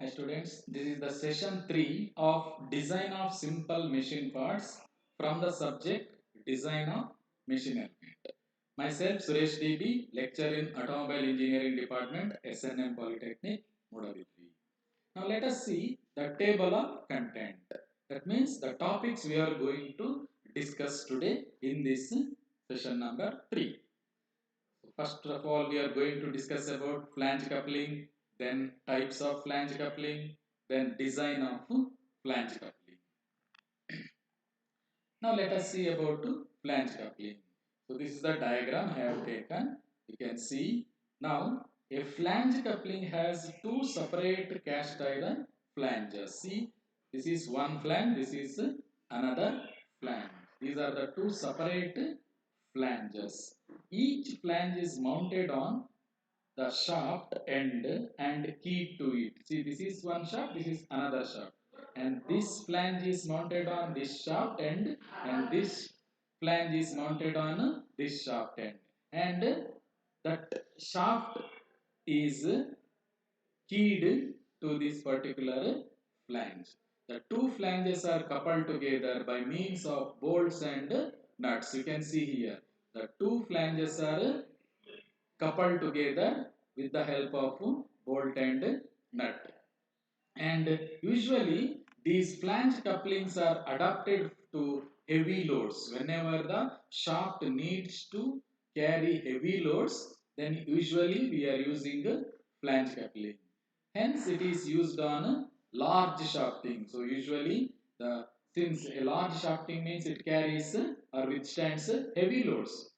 Hi students, this is the session 3 of Design of Simple Machine Parts from the subject Design of Machine Element. Myself Suresh DB, lecturer in Automobile Engineering Department, SNM Polytechnic, Mudavitri. Now let us see the table of content. That means the topics we are going to discuss today in this session number 3. First of all, we are going to discuss about flange coupling, then types of flange coupling, then design of flange coupling. Now let us see about flange coupling. So this is the diagram I have taken. You can see now a flange coupling has two separate cast iron flanges. See, this is one flange, this is another flange. These are the two separate flanges. Each flange is mounted on the shaft end and key to it. See, this is one shaft, this is another shaft. And this flange is mounted on this shaft end and this flange is mounted on this shaft end. And that shaft is keyed to this particular flange. The two flanges are coupled together by means of bolts and nuts. You can see here. The two flanges are coupled together with the help of bolt and nut. And usually these flange couplings are adapted to heavy loads. Whenever the shaft needs to carry heavy loads, then usually we are using a flange coupling. Hence it is used on large shafting. So usually the since a large shafting means it carries or withstands heavy loads.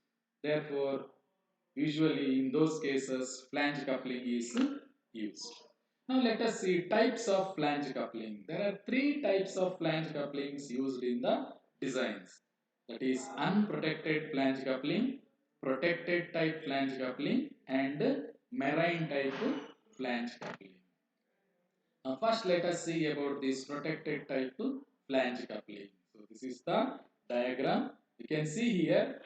Therefore, usually in those cases flange coupling is used. Now let us see types of flange coupling. There are three types of flange couplings used in the designs. That is unprotected flange coupling, protected type flange coupling and marine type flange coupling. Now first let us see about this protected type flange coupling. So this is the diagram. You can see here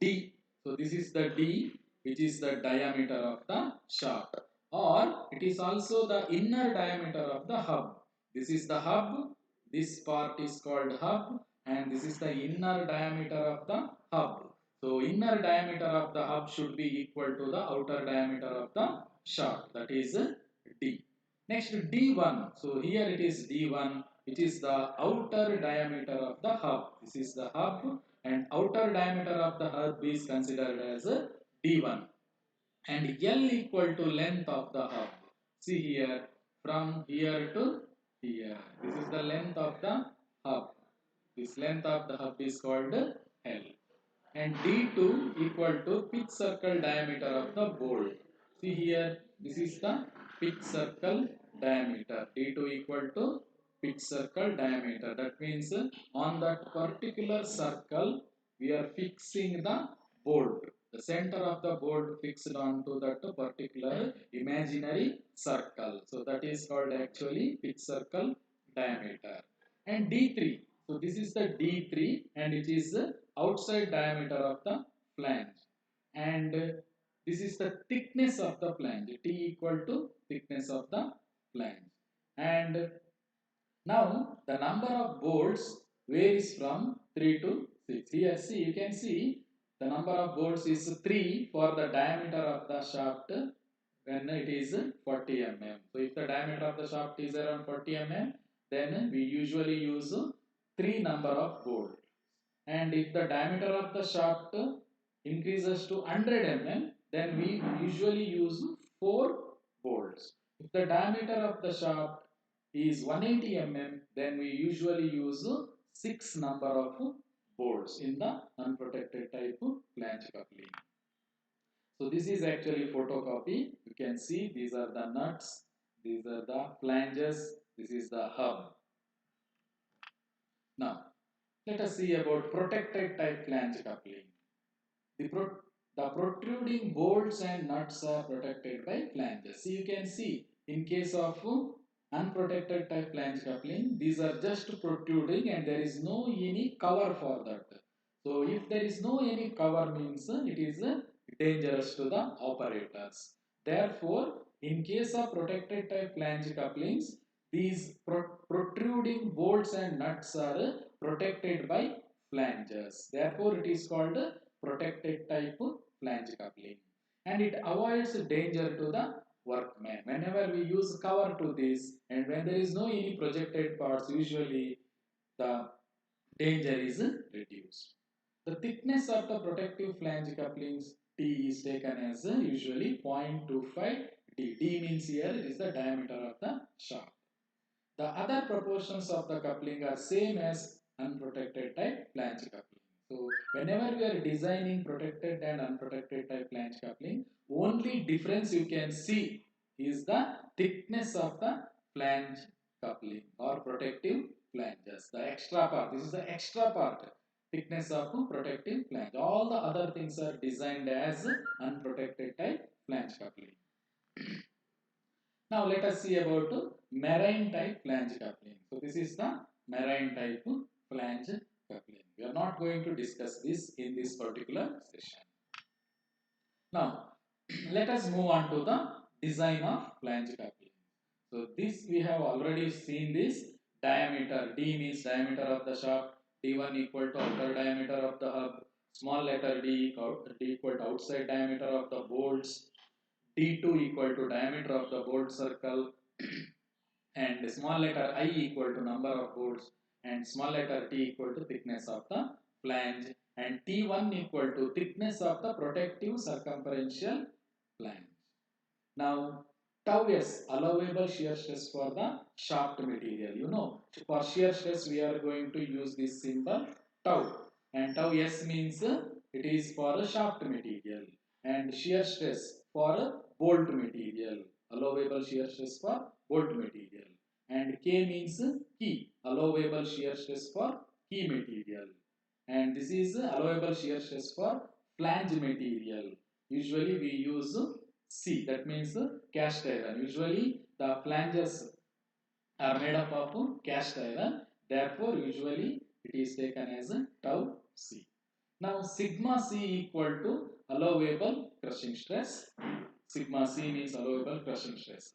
D. So this is the D which is the diameter of the shaft, or it is also the inner diameter of the hub. This is the hub, this part is called hub and this is the inner diameter of the hub. So inner diameter of the hub should be equal to the outer diameter of the shaft, that is D. Next D1, so here it is D1 which is the outer diameter of the hub. This is the hub and outer diameter of the hub is considered as D1 and L equal to length of the hub. See here from here to here. This is the length of the hub. This length of the hub is called L. And D2 equal to pitch circle diameter of the bolt. See here, this is the pitch circle diameter. D2 equal to pitch circle diameter. That means on that particular circle, we are fixing the bolt. The center of the bolt fixed onto that particular imaginary circle. So that is called actually pitch circle diameter. And D3. So this is the D3 and it is the outside diameter of the flange. And this is the thickness of the flange. T equal to thickness of the flange. And now the number of bolts varies from 3 to 6. Here see, you can see the number of bolts is 3 for the diameter of the shaft when it is 40 mm. So if the diameter of the shaft is around 40 mm, then we usually use 3 number of bolts. And if the diameter of the shaft increases to 100 mm, then we usually use 4 bolts. If the diameter of the shaft is 180 mm, then we usually use 6 number of bolts in the unprotected type flange coupling. So this is actually photocopy. You can see these are the nuts, these are the flanges, this is the hub. Now let us see about protected type flange coupling. The, the protruding bolts and nuts are protected by flanges. So you can see in case of unprotected type flange coupling, these are just protruding and there is no any cover for that. So if there is no any cover means it is dangerous to the operators. Therefore, In case of protected type flange couplings, these protruding bolts and nuts are protected by flanges. Therefore, it is called protected type flange coupling. And it avoids danger to the workman. Whenever we use cover to this and when there is no any projected parts, usually the danger is reduced. The thickness of the protective flange couplings T is taken as usually 0.25 D. D means here it is the diameter of the shaft. The other proportions of the coupling are same as unprotected type flange coupling. So whenever we are designing protected and unprotected type flange coupling, only difference you can see is the thickness of the flange coupling or protective flanges. The extra part, this is the extra part, thickness of protective flange. All the other things are designed as unprotected type flange coupling. Now let us see about marine type flange coupling. So this is the marine type flange coupling. We are not going to discuss this in this particular session. Now let us move on to the design of flange coupling. So this we have already seen this diameter. D means diameter of the shaft. D1 equal to outer diameter of the hub. Small letter d equal to outside diameter of the bolts. D2 equal to diameter of the bolt circle and small letter I equal to number of bolts and small letter t equal to thickness of the flange and T1 equal to thickness of the protective circumferential flange. Now tau s allowable shear stress for the shaft material. You know, for shear stress we are going to use this symbol tau and tau s means it is for a shaft material and shear stress for a bolt material. Allowable shear stress for bolt material and K means key, allowable shear stress for key material and this is allowable shear stress for flange material. Usually we use C, that means cast iron. Usually the flanges are made up of cast iron, therefore usually it is taken as tau C. Now sigma C equal to allowable crushing stress. Sigma C means allowable crushing stress.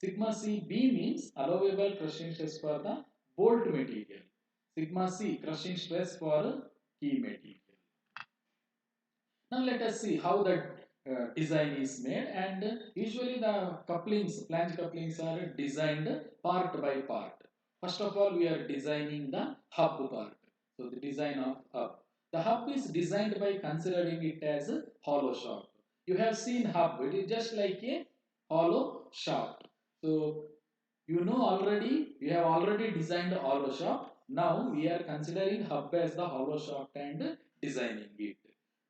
Sigma C B means allowable crushing stress for the bolt material. Sigma C crushing stress for key material. Now let us see how the design is made and usually the couplings, flange couplings are designed part by part. First of all we are designing the hub part. So the design of hub. The hub is designed by considering it as a hollow shaft. You have seen hub, it is just like a hollow shaft. So you know already, you have already designed a hollow shaft. Now we are considering hub as the hollow shaft and designing it.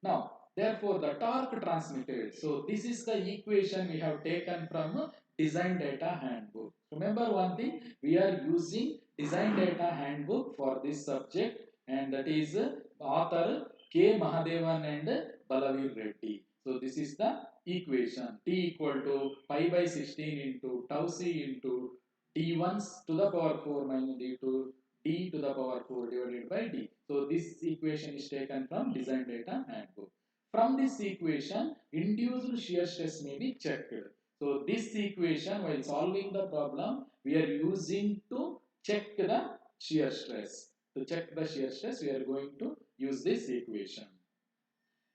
Now, therefore, the torque transmitted. So, this is the equation we have taken from Design Data Handbook. Remember one thing, we are using Design Data Handbook for this subject and that is author K. Mahadevan and Balaveer Reddy. So, this is the equation T equal to pi by 16 into tau C into D1 to the power 4 minus D2 D to the power 4 divided by D. So this equation is taken from Design Data Handbook. From this equation, induced shear stress may be checked. So this equation, while solving the problem, we are using to check the shear stress. To check the shear stress, we are going to use this equation.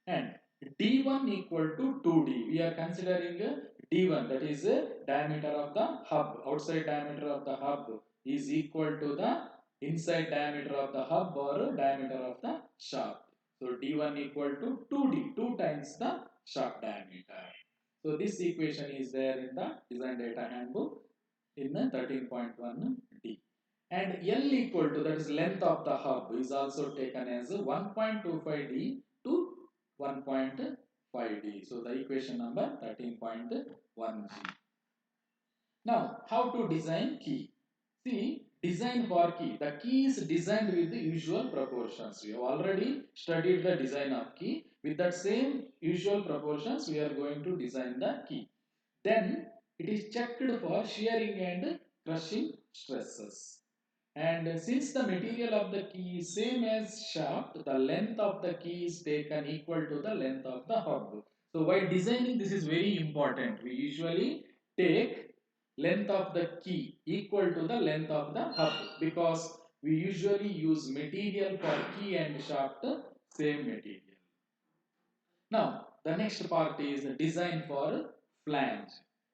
And D1 equal to 2D. We are considering D1, that is diameter of the hub. Outside diameter of the hub is equal to the inside diameter of the hub or diameter of the shaft. So D1 equal to 2D, 2 times the shaft diameter. So this equation is there in the Design Data Handbook in 13.1D. And L equal to, that is length of the hub, is also taken as 1.25D to 1.5D. So the equation number 13.1G. Now, how to design key? See, design for key. The key is designed with the usual proportions. We have already studied the design of key. With that same usual proportions, we are going to design the key. Then, it is checked for shearing and crushing stresses. And since the material of the key is same as shaft, the length of the key is taken equal to the length of the hub. So while designing, this is very important. We usually take length of the key equal to the length of the hub, because we usually use material for key and shaft same material. Now the next part is design for flange.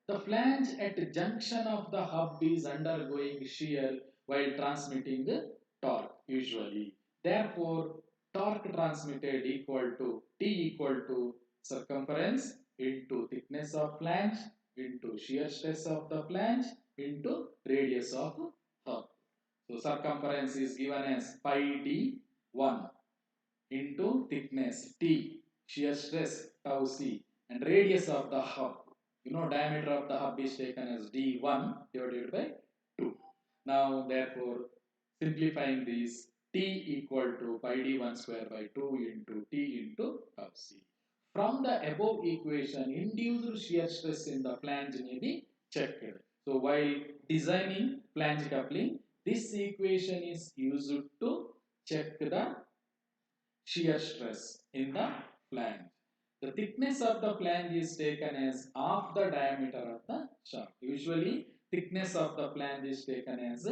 The flange at junction of the hub is undergoing shear while transmitting torque usually. Therefore, torque transmitted equal to T equal to circumference into thickness of flange into shear stress of the flange into radius of hub. So circumference is given as pi d1 into thickness T, shear stress tau c, and radius of the hub. You know, diameter of the hub is taken as d1 divided by 2. Now, therefore, simplifying this, T equal to pi d1 square by 2 into T into tau c. From the above equation, induced shear stress in the flange may be checked. So, while designing flange coupling, this equation is used to check the shear stress in the flange. The thickness of the flange is taken as half the diameter of the shaft. Usually, thickness of the flange is taken as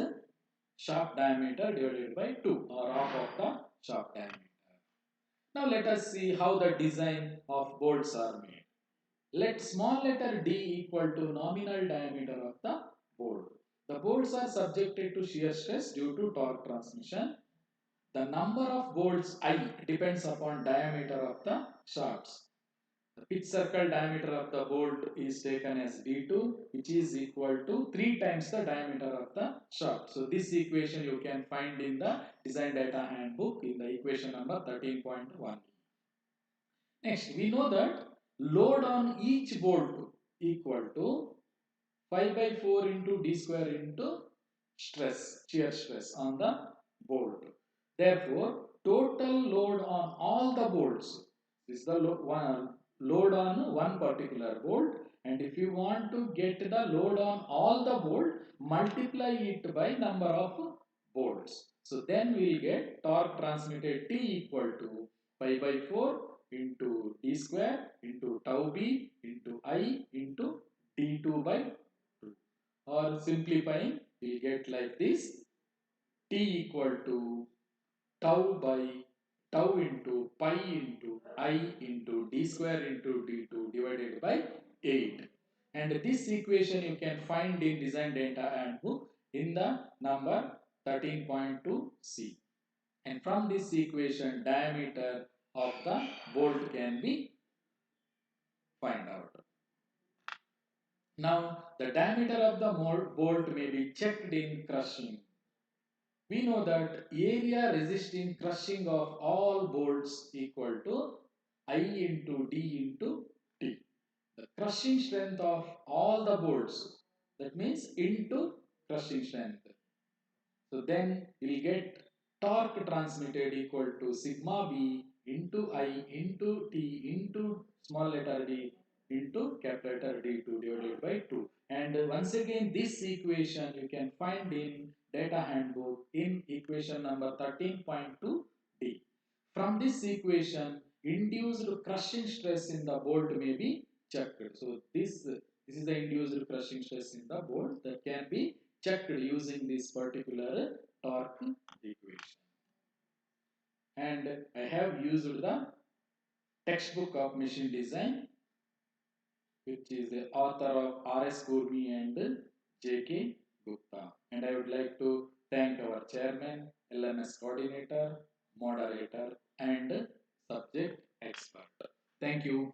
shaft diameter divided by 2 or half of the shaft diameter. Now let us see how the design of bolts are made. Let small letter d equal to nominal diameter of the bolt. The bolts are subjected to shear stress due to torque transmission. The number of bolts I depends upon diameter of the shafts. The pitch circle diameter of the bolt is taken as D2, which is equal to 3 times the diameter of the shaft. So this equation you can find in the design data handbook in the equation number 13.1. Next, we know that load on each bolt equal to 5 by 4 into d square into stress, shear stress on the bolt. Therefore, total load on all the bolts is the load on one particular bolt, and if you want to get the load on all the bolt, multiply it by number of bolts. So then we will get torque transmitted T equal to pi by 4 into d square into tau b into I into d2 by 2. Or simplifying, we get like this: T equal to tau by tau into pi into I into d square into d2 divided by 8. And this equation you can find in design data handbook in the number 13.2c. And from this equation, diameter of the bolt can be find out. Now, the diameter of the bolt may be checked in crushing. We know that area resisting crushing of all bolts equal to I into D into T. The crushing strength of all the bolts, that means into crushing strength. So then we will get torque transmitted equal to sigma B into I into T into small letter d into capital letter D2 divided by 2. And once again, this equation you can find in data handbook in equation number 13.2d. From this equation, induced crushing stress in the bolt may be checked. So this is the induced crushing stress in the bolt that can be checked using this particular torque equation. And I have used the textbook of machine design, which is the author of R.S. Gurmi and J.K. Gupta. And I would like to thank our chairman, LMS coordinator, moderator, and subject expert. Thank you.